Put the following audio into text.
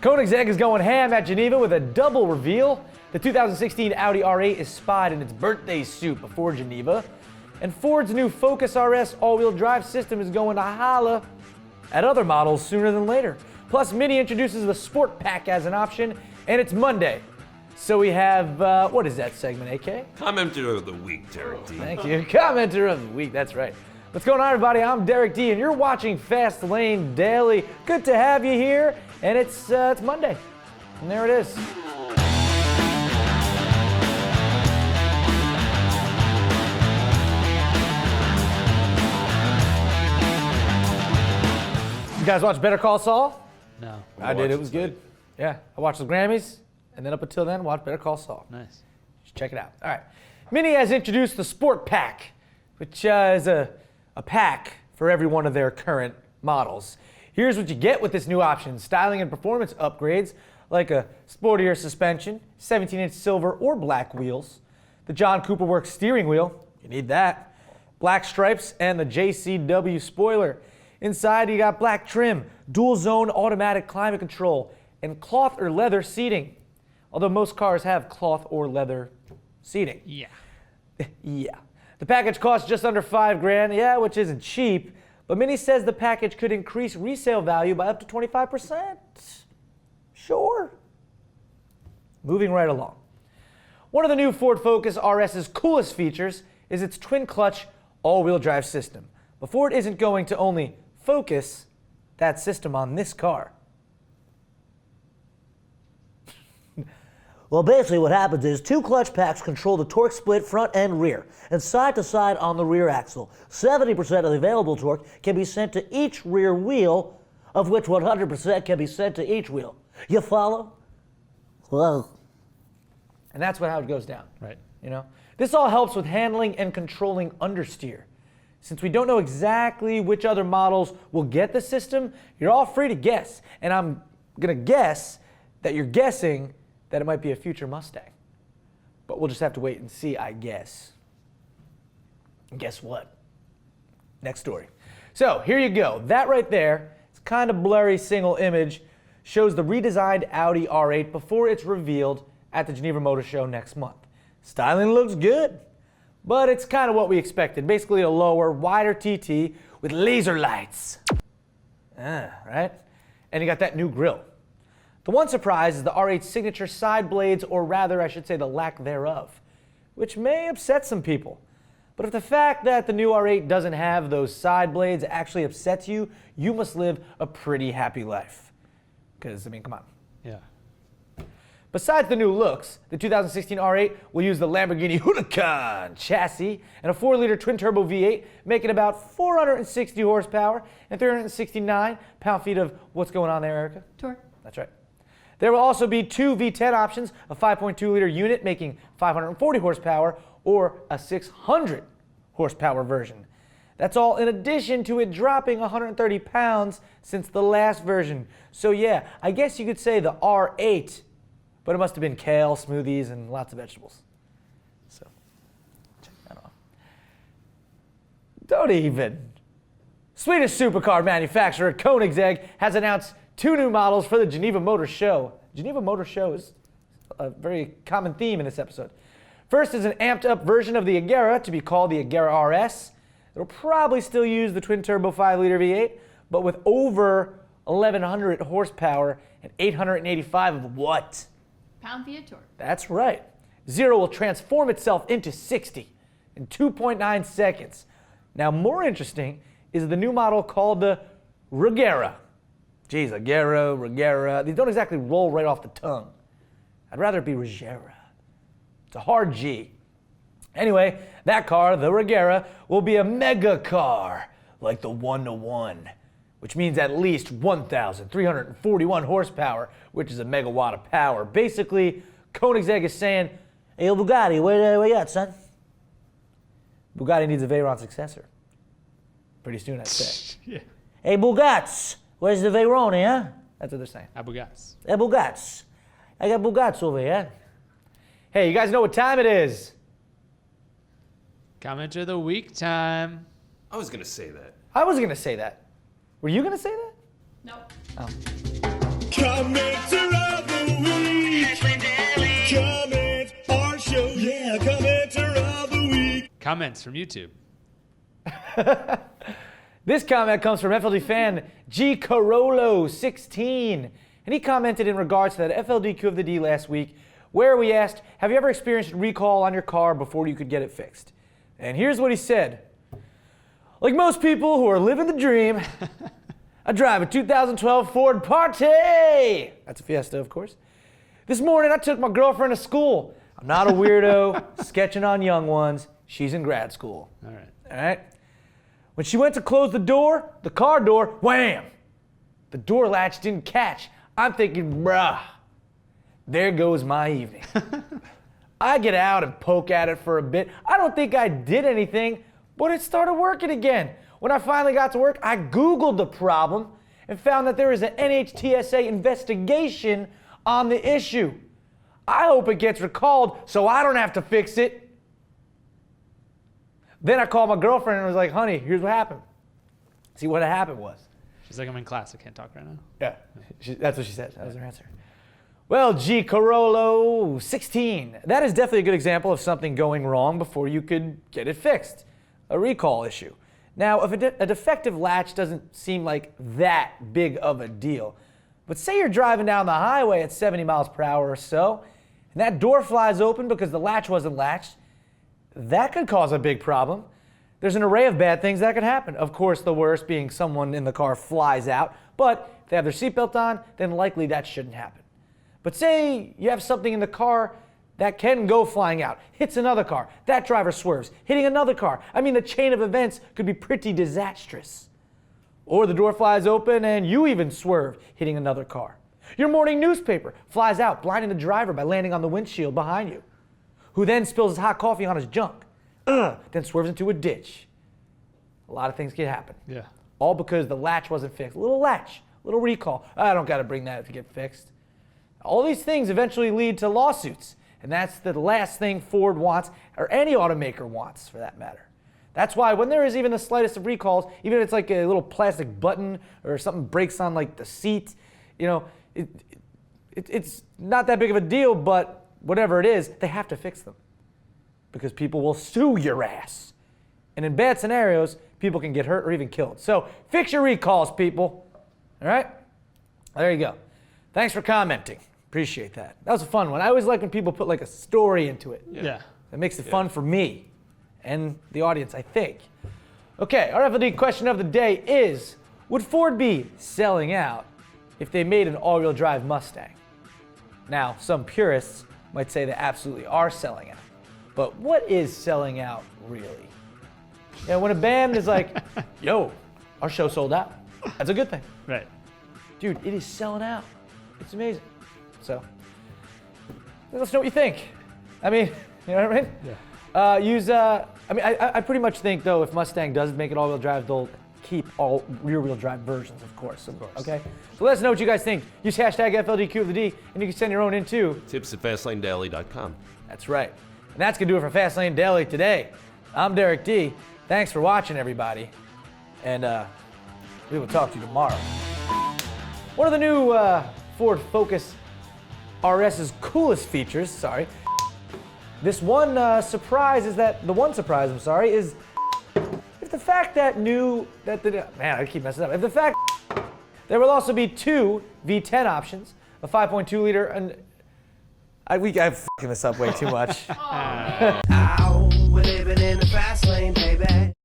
Koenigsegg is going ham at Geneva with a double reveal. The 2016 Audi R8 is spied in its birthday suit before Geneva. And Ford's new Focus RS all-wheel drive system is going to holla at other models sooner than later. Plus, Mini introduces the Sport Pack as an option, and it's Monday. So we have, what is that segment, AK? Commenter of the week, Derek D. Thank you. Commenter of the week, that's right. What's going on, everybody? I'm Derek D, and you're watching Fast Lane Daily. Good to have you here, and it's Monday. And there it is. You guys watch Better Call Saul? No. I did. It was good. Yeah, I watched the Grammys, and then up until then, watched Better Call Saul. Nice. Just check it out. All right. Mini has introduced the Sport Pack, which is a pack for every one of their current models. Here's what you get with this new option: styling and performance upgrades like a sportier suspension, 17-inch silver or black wheels, the John Cooper Works steering wheel, you need that, black stripes, and the JCW spoiler. Inside, you got black trim, dual zone automatic climate control, and cloth or leather seating. Although most cars have cloth or leather seating. Yeah. Yeah. The package costs just under $5,000, yeah, which isn't cheap, but Mini says the package could increase resale value by up to 25%. Sure. Moving right along. One of the new Ford Focus RS's coolest features is its twin-clutch all-wheel drive system. But Ford isn't going to only focus that system on this car. Well, basically what happens is two clutch packs control the torque split front and rear, and side to side on the rear axle. 70% of the available torque can be sent to each rear wheel, of which 100% can be sent to each wheel. You follow? Well, And that's how it goes down. Right. You know, this all helps with handling and controlling understeer. Since we don't know exactly which other models will get the system, you're all free to guess. And I'm gonna guess that you're guessing that it might be a future Mustang. But we'll just have to wait and see, I guess. And guess what? Next story. So here you go. That right there, it's kind of blurry single image, shows the redesigned Audi R8 before it's revealed at the Geneva Motor Show next month. Styling looks good, but it's kind of what we expected. Basically a lower, wider TT with laser lights. Right? And you got that new grille. The one surprise is the R8's signature side blades, or rather, I should say, the lack thereof, which may upset some people. But if the fact that the new R8 doesn't have those side blades actually upsets you, you must live a pretty happy life. Because, I mean, come on. Yeah. Besides the new looks, the 2016 R8 will use the Lamborghini Huracan chassis and a 4-liter twin-turbo V8, making about 460 horsepower and 369 pound-feet of what's going on there, Erica? Torque. That's right. There will also be two V10 options, a 5.2-liter unit making 540 horsepower or a 600 horsepower version. That's all in addition to it dropping 130 pounds since the last version. So yeah, I guess you could say the R8, but it must have been kale, smoothies, and lots of vegetables. So, check that off. Don't even. Swedish supercar manufacturer Koenigsegg has announced two new models for the Geneva Motor Show. Geneva Motor Show is a very common theme in this episode. First is an amped up version of the Agera to be called the Agera RS. It'll probably still use the twin-turbo 5-liter V8, but with over 1,100 horsepower and 885 of what? Pound-feet of torque. That's right. 0 will transform itself into 60 in 2.9 seconds. Now, more interesting is the new model called the Regera. Geez, Regera. These don't exactly roll right off the tongue. I'd rather it be Regera. It's a hard G. Anyway, that car, the Regera, will be a mega car, like the 1-to-1, which means at least 1,341 horsepower, which is a megawatt of power. Basically, Koenigsegg is saying, hey, yo, Bugatti, where you at, son? Bugatti needs a Veyron successor. Pretty soon, I'd say. Yeah. Hey, Bugats, where's the Veyroni, huh? That's what they're saying. Abugats. Hey, Bugats. I got Bugats over here. Hey, you guys know what time it is? Commenter of the week time. I was going to say that. I was going to say that. Were you going to say that? Nope. Oh. Commenter of the week. Comment our show. Yeah, commenter of the week. Comments from YouTube. This comment comes from FLD fan G Carolo 16, and he commented in regards to that FLDQ of the D last week, where we asked, have you ever experienced recall on your car before you could get it fixed? And here's what he said. Like most people who are living the dream, I drive a 2012 Ford Partey. That's a Fiesta, of course. This morning, I took my girlfriend to school. I'm not a weirdo sketching on young ones. She's in grad school. All right. All right? When she went to close the door, the car door, wham! The door latch didn't catch. I'm thinking, bruh, there goes my evening. I get out and poke at it for a bit. I don't think I did anything, but it started working again. When I finally got to work, I Googled the problem and found that there is an NHTSA investigation on the issue. I hope it gets recalled so I don't have to fix it. Then I called my girlfriend and was like, honey, here's what happened. See, what happened was. She's like, I'm in class. I can't talk right now. Yeah, that's what she said. That was her answer. Well, G. Carolo 16. That is definitely a good example of something going wrong before you could get it fixed. A recall issue. Now, if a defective latch doesn't seem like that big of a deal, but say you're driving down the highway at 70 miles per hour or so, and that door flies open because the latch wasn't latched, that could cause a big problem. There's an array of bad things that could happen. Of course, the worst being someone in the car flies out, but if they have their seatbelt on, then likely that shouldn't happen. But say you have something in the car that can go flying out, hits another car, that driver swerves, hitting another car. I mean, the chain of events could be pretty disastrous. Or the door flies open and you even swerve, hitting another car. Your morning newspaper flies out, blinding the driver by landing on the windshield behind you, who then spills his hot coffee on his junk, then swerves into a ditch. A lot of things can happen. Yeah. All because the latch wasn't fixed. A little latch, a little recall. I don't got to bring that to get fixed. All these things eventually lead to lawsuits, and that's the last thing Ford wants, or any automaker wants for that matter. That's why when there is even the slightest of recalls, even if it's like a little plastic button or something breaks on like the seat, you know, it's not that big of a deal, but whatever it is, they have to fix them because people will sue your ass. And in bad scenarios, people can get hurt or even killed. So fix your recalls, people. All right? There you go. Thanks for commenting. Appreciate that. That was a fun one. I always like when people put like a story into it. Yeah. That makes it fun for me and the audience, I think. Okay, our FLD question of the day is, would Ford be selling out if they made an all-wheel drive Mustang? Now, some purists might say they absolutely are selling out. But what is selling out really? You know, when a band is like, yo, our show sold out, that's a good thing. Right. Dude, it is selling out. It's amazing. So, let us know what you think. I mean, you know what I mean? Yeah. I pretty much think, though, if Mustang does make it all-wheel drive, they'll keep all rear-wheel drive versions, of course. Okay? So let us know what you guys think. Use hashtag FLDQ of the D, and you can send your own in, too. Tips at FastlaneDaily.com. That's right. And that's going to do it for Fastlane Daily today. I'm Derek D. Thanks for watching, everybody. And we will talk to you tomorrow. One of the new Ford Focus RS's coolest features, this one surprise is that, is if the fact that I keep messing up. If the fact there will also be two V10 options, a 5.2 liter, and I'm fucking this up way too much.